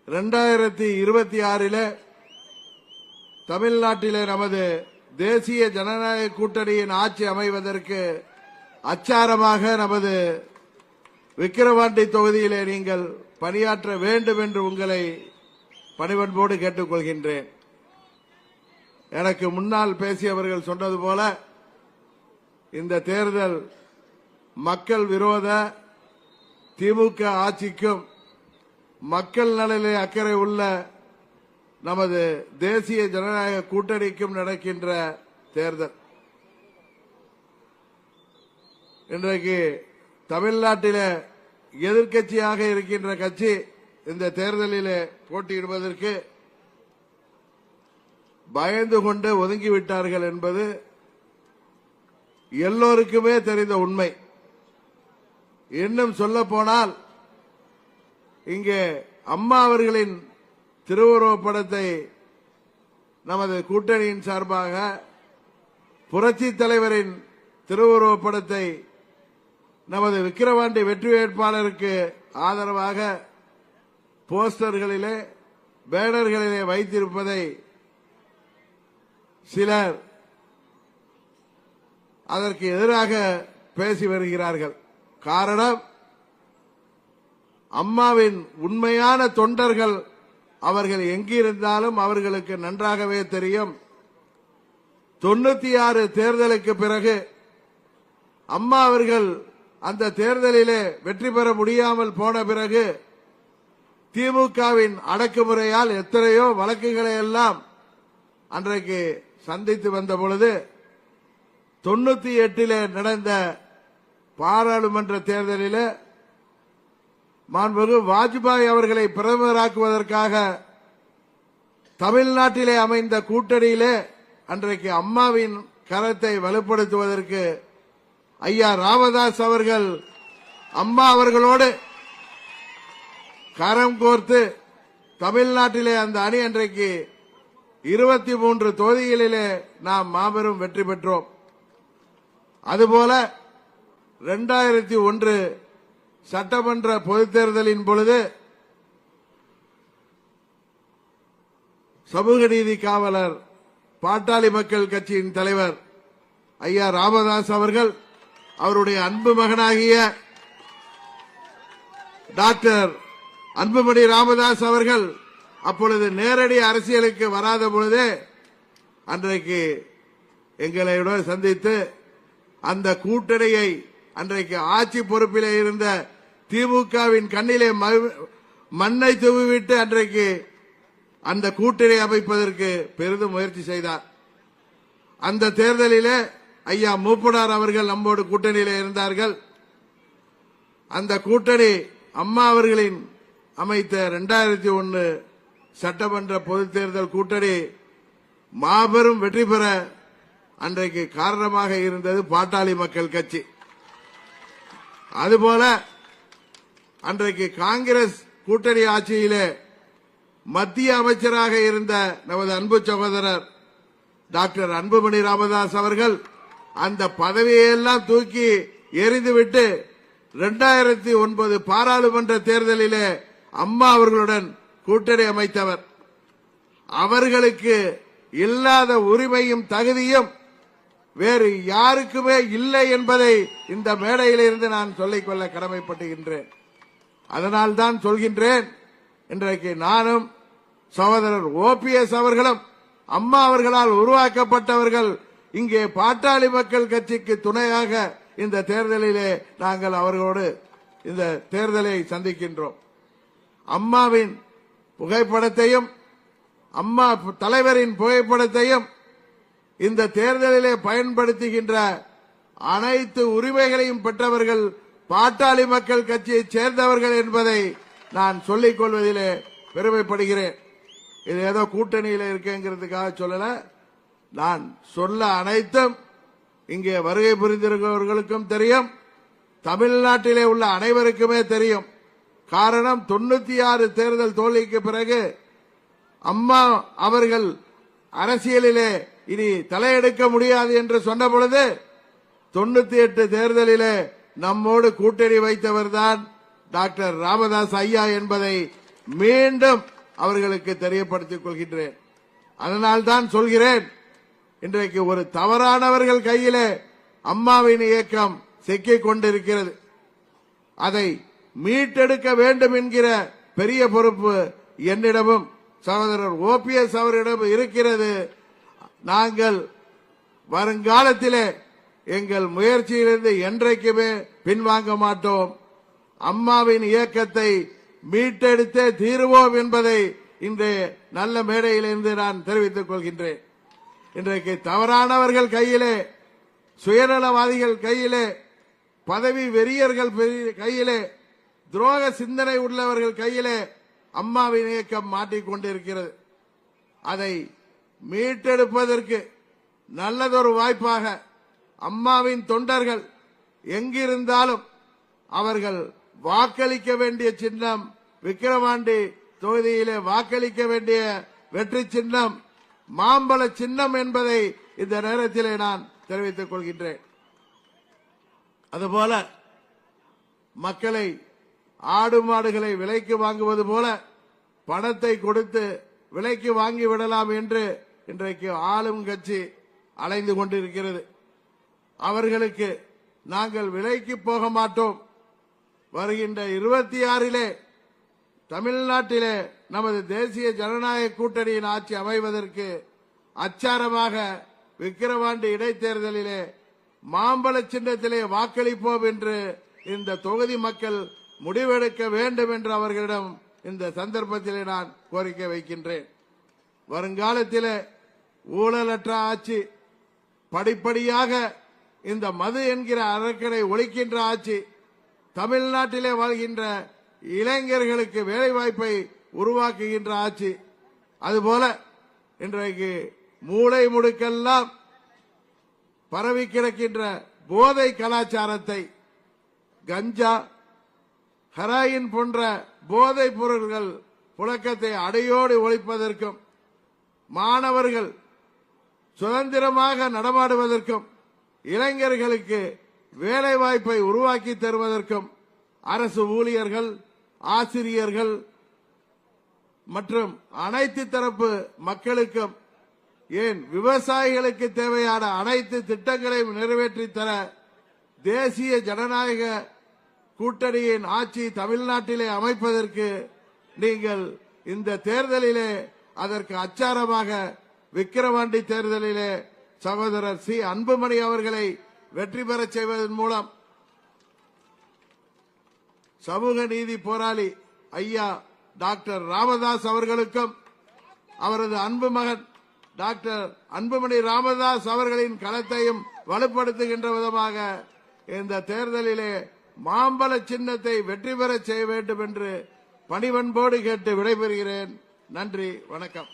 2026 தமிழ்நாட்டிலே நமது தேசிய ஜனநாயக கூட்டணியின் ஆட்சி அமைவதற்கு அச்சாரமாக நமது விக்கிரவாண்டி தொகுதியிலே நீங்கள் பணியாற்ற வேண்டும் என்று உங்களை பணிவன்போடு கேட்டுக்கொள்கின்றேன். எனக்கு முன்னால் பேசியவர்கள் சொன்னது போல இந்த தேர்தல் மக்கள் விரோத திமுக ஆட்சிக்கும் மக்கள் நலனிலே அக்கறை உள்ள நமது தேசிய ஜனநாயக கூட்டணிக்கும் நடக்கின்ற தேர்தல். இன்றைக்கு தமிழ்நாட்டிலே எதிர்க்கட்சியாக இருக்கின்ற கட்சி இந்த தேர்தலிலே போட்டியிடுவதற்கு பயந்து கொண்டு ஒதுங்கிவிட்டார்கள் என்பது எல்லோருக்குமே தெரிந்த உண்மை. இன்னும் சொல்ல போனால் இங்கே அம்மா அவர்களின் திருவுருவப் படத்தை நமது கூட்டணியின் சார்பாக புரட்சி தலைவரின் திருவுருவப் படத்தை நமது விக்கிரவாண்டி வெற்றி வேட்பாளருக்கு ஆதரவாக போஸ்டர்களிலே பேனர்களிலே வைத்திருப்பதை சிலர் அதற்கு எதிராக பேசி வருகிறார்கள். காரணம், அம்மாவின் உண்மையான தொண்டர்கள் அவர்கள் எங்கிருந்தாலும் அவர்களுக்கு நன்றாகவே தெரியும். 96 தேர்தலுக்கு பிறகு அம்மா அவர்கள் அந்த தேர்தலிலே வெற்றி பெற முடியாமல் போன பிறகு திமுகவின் அடக்குமுறையால் எத்தனையோ வழக்குகளை எல்லாம் அன்றைக்கு சந்தித்து வந்த பொழுது 98 நடந்த பாராளுமன்ற தேர்தலில் மாண்புமிகு வாஜ்பாய் அவர்களை பிரதமராக்குவதற்காக தமிழ்நாட்டிலே அமைந்த கூட்டணியிலே அன்றைக்கு அம்மாவின் கரத்தை வலுப்படுத்துவதற்கு ஐயா ராமதாஸ் அவர்கள் அம்மா அவர்களோடு கரம் கோர்த்து தமிழ்நாட்டிலே அந்த அணி அன்றைக்கு 23 தொகுதிகளிலே நாம் மாபெரும் வெற்றி பெற்றோம். அதுபோல 2001 சட்டமன்ற பொதுத் தேர்தலின் பொழுது சமூக நீதி காவலர் பாட்டாளி மக்கள் கட்சியின் தலைவர் ஐயா ராமதாஸ் அவர்கள் அவருடைய அன்பு மகனாகிய டாக்டர் அன்புமணி ராமதாஸ் அவர்கள் அப்பொழுது நேரடி அரசியலுக்கு வராத பொழுதே அன்றைக்கு எங்களை சந்தித்து அந்த கூட்டணியை அன்றைக்கு ஆட்சி பொறுப்பிலே இருந்த திமுகவின் கண்ணிலே மண்ணை தூவிவிட்டு அன்றைக்கு அந்த கூட்டணி அமைப்பதற்கு பெரிதும் முயற்சி செய்தார். அந்த தேர்தலிலே ஐயா மூப்பனார் அவர்கள் நம்மோடு கூட்டணியிலே இருந்தார்கள். அந்த கூட்டணி அம்மா அவர்களின் அமைத்த 2001 சட்டமன்ற பொதுத் தேர்தல் கூட்டணி மாபெரும் வெற்றி பெற அன்றைக்கு காரணமாக இருந்தது பாட்டாளி மக்கள் கட்சி. அதுபோல அன்றைக்கு காங்கிரஸ் கூட்டணி ஆட்சியிலே மத்திய அமைச்சராக இருந்த நமது அன்பு சகோதரர் டாக்டர் அன்புமணி ராமதாஸ் அவர்கள் அந்த பதவியெல்லாம் தூக்கி எறிந்துவிட்டு 2009 பாராளுமன்ற தேர்தலிலே அம்மா அவர்களுடன் கூட்டணி அமைத்தவர். அவர்களுக்கு இல்லாத உரிமையும் தகுதியும் வேறு யாருக்குமே இல்லை என்பதை இந்த மேடையிலிருந்து நான் சொல்லிக்கொள்ள கடமைப்பட்டுகின்றேன். அதனால்தான் சொல்கின்றேன், இன்றைக்கு நானும் சகோதரர் OPS அவர்களும் அம்மா அவர்களால் உருவாக்கப்பட்டவர்கள் இங்கே பாட்டாளி மக்கள் கட்சிக்கு துணையாக இந்த தேர்தலிலே நாங்கள் அவர்களோடு இந்த தேர்தலை சந்திக்கின்றோம். அம்மாவின் புகைப்படத்தையும் அம்மா தலைவரின் புகைப்படத்தையும் இந்த தேர்தலிலே பயன்படுத்துகின்ற அனைத்து உரிமைகளையும் பெற்றவர்கள் பாட்டாளி மக்கள் கட்சியைச் சேர்ந்தவர்கள் என்பதை நான் சொல்லிக் கொள்வதிலே பெருமைப்படுகிறேன். இது ஏதோ கூட்டணியில் இருக்கேங்கிறதுக்காக சொல்லல. நான் சொல்ல அனைத்தும் இங்கே வருகை புரிந்திருக்கிறவர்களுக்கும் தெரியும், தமிழ்நாட்டிலே உள்ள அனைவருக்குமே தெரியும். காரணம், 96 தேர்தல் தோல்விக்கு பிறகு அம்மா அவர்கள் அரசியலிலே இனி தலையெடுக்க முடியாது என்று சொன்ன பொழுது 98 தேர்தலிலே நம்மோடு கூட்டணி வைத்தவர்தான் டாக்டர் ராமதாஸ் ஐயா என்பதை மீண்டும் அவர்களுக்கு தெரியப்படுத்திக் கொள்கின்றேன். அதனால்தான் சொல்கிறேன், இன்றைக்கு ஒரு தவறானவர்கள் கையிலே அம்மாவின் இயக்கம் சிக்கிக் கொண்டிருக்கிறது. அதை மீட்டெடுக்க வேண்டும் என்கிற பெரிய பொறுப்பு என்னிடமும் சகோதரர் OPS அவரிடம் இருக்கிறது. நாங்கள் வருங்காலத்திலே எங்கள் முயற்சியிலிருந்து என்றைக்குமே பின்வாங்க மாட்டோம். அம்மாவின் இயக்கத்தை மீட்டெடுத்தே தீருவோம் என்பதை இன்றைய நல்ல மேடையிலிருந்து நான் தெரிவித்துக் கொள்கின்றேன். இன்றைக்கு தவறானவர்கள் கையிலே, சுயநலவாதிகள் கையிலே, பதவி வெறியர்கள் கையிலே, துரோக சிந்தனை உள்ளவர்கள் கையிலே அம்மாவின் இயக்கம் மாட்டிக்கொண்டிருக்கிறது. அதை மீட்டெடுப்பதற்கு நல்லதொரு வாய்ப்பாக அம்மாவின் தொண்டர்கள் எங்கிருந்தாலும் அவர்கள் வாக்களிக்க வேண்டிய சின்னம், விக்கிரவாண்டி தொகுதியிலே வாக்களிக்க வேண்டிய வெற்றி சின்னம் மாம்பழ சின்னம் என்பதை இந்த நேரத்திலே நான் தெரிவித்துக் கொள்கின்றேன். அதுபோல மக்களை, ஆடு மாடுகளை விலைக்கு வாங்குவது போல பணத்தை கொடுத்து விலைக்கு வாங்கி விடலாம் என்று இன்றைக்கு ஆளும் கட்சி அலைந்து கொண்டிருக்கிறது. அவர்களுக்கு நாங்கள் விலைக்கு போக மாட்டோம். வருகின்ற 26 தமிழ்நாட்டிலே நமது தேசிய ஜனநாயக கூட்டணியின் ஆட்சி அமைவதற்கு அச்சாரமாக விக்கிரவாண்டி இடைத்தேர்தலிலே மாம்பழ சின்னத்திலே வாக்களிப்போம் என்று இந்த தொகுதி மக்கள் முடிவெடுக்க வேண்டும் என்று அவர்களிடம் இந்த சந்தர்ப்பத்திலே நான் கோரிக்கை வைக்கின்றேன். வருங்காலத்திலே ஊழலற்ற ஆட்சி, படிப்படியாக இந்த மது என்கிற அரக்கனை ஒழிக்கின்ற ஆட்சி, தமிழ்நாட்டிலே வாழ்கின்ற இளைஞர்களுக்கு வேலைவாய்ப்பை உருவாக்குகின்ற ஆட்சி, அதுபோல இன்றைக்கு மூளை முடுக்கெல்லாம் பரவி கிடக்கின்ற போதை கலாச்சாரத்தை, கஞ்சா, ஹெராயின் போன்ற போதைப் பொருட்கள் புழக்கத்தை அடையோடு ஒழிப்பதற்கும், மாணவர்கள் சுதந்திரமாக நடமாடுவதற்கும், இளைஞர்களுக்கு வேலைவாய்ப்பை உருவாக்கி தருவதற்கும் அரசு ஊழியர்கள், ஆசிரியர்கள் மற்றும் அனைத்து தரப்பு மக்களுக்கும், ஏன் விவசாயிகளுக்கு தேவையான அனைத்து திட்டங்களையும் நிறைவேற்றி தர தேசிய ஜனநாயக கூட்டணியின் ஆட்சி தமிழ்நாட்டிலே அமைப்பதற்கு நீங்கள் இந்த தேர்தலிலே அதற்கு அச்சாரமாக விக்கிரவாண்டி தேர்தலிலே சகோதரர் சி அன்புமணி அவர்களை வெற்றி பெறச் செய்வதன் மூலம் சமூக நீதி போராளி ஐயா டாக்டர் ராமதாஸ் அவர்களுக்கும் அவரது அன்பு மகன் டாக்டர் அன்புமணி ராமதாஸ் அவர்களின் களத்தையும் வலுப்படுத்துகின்ற விதமாக இந்த தேர்தலிலே மாம்பழ சின்னத்தை வெற்றி பெறச் செய்ய வேண்டும் என்று பணிவன்போடு கேட்டு விடைபெறுகிறேன். நன்றி, வணக்கம்.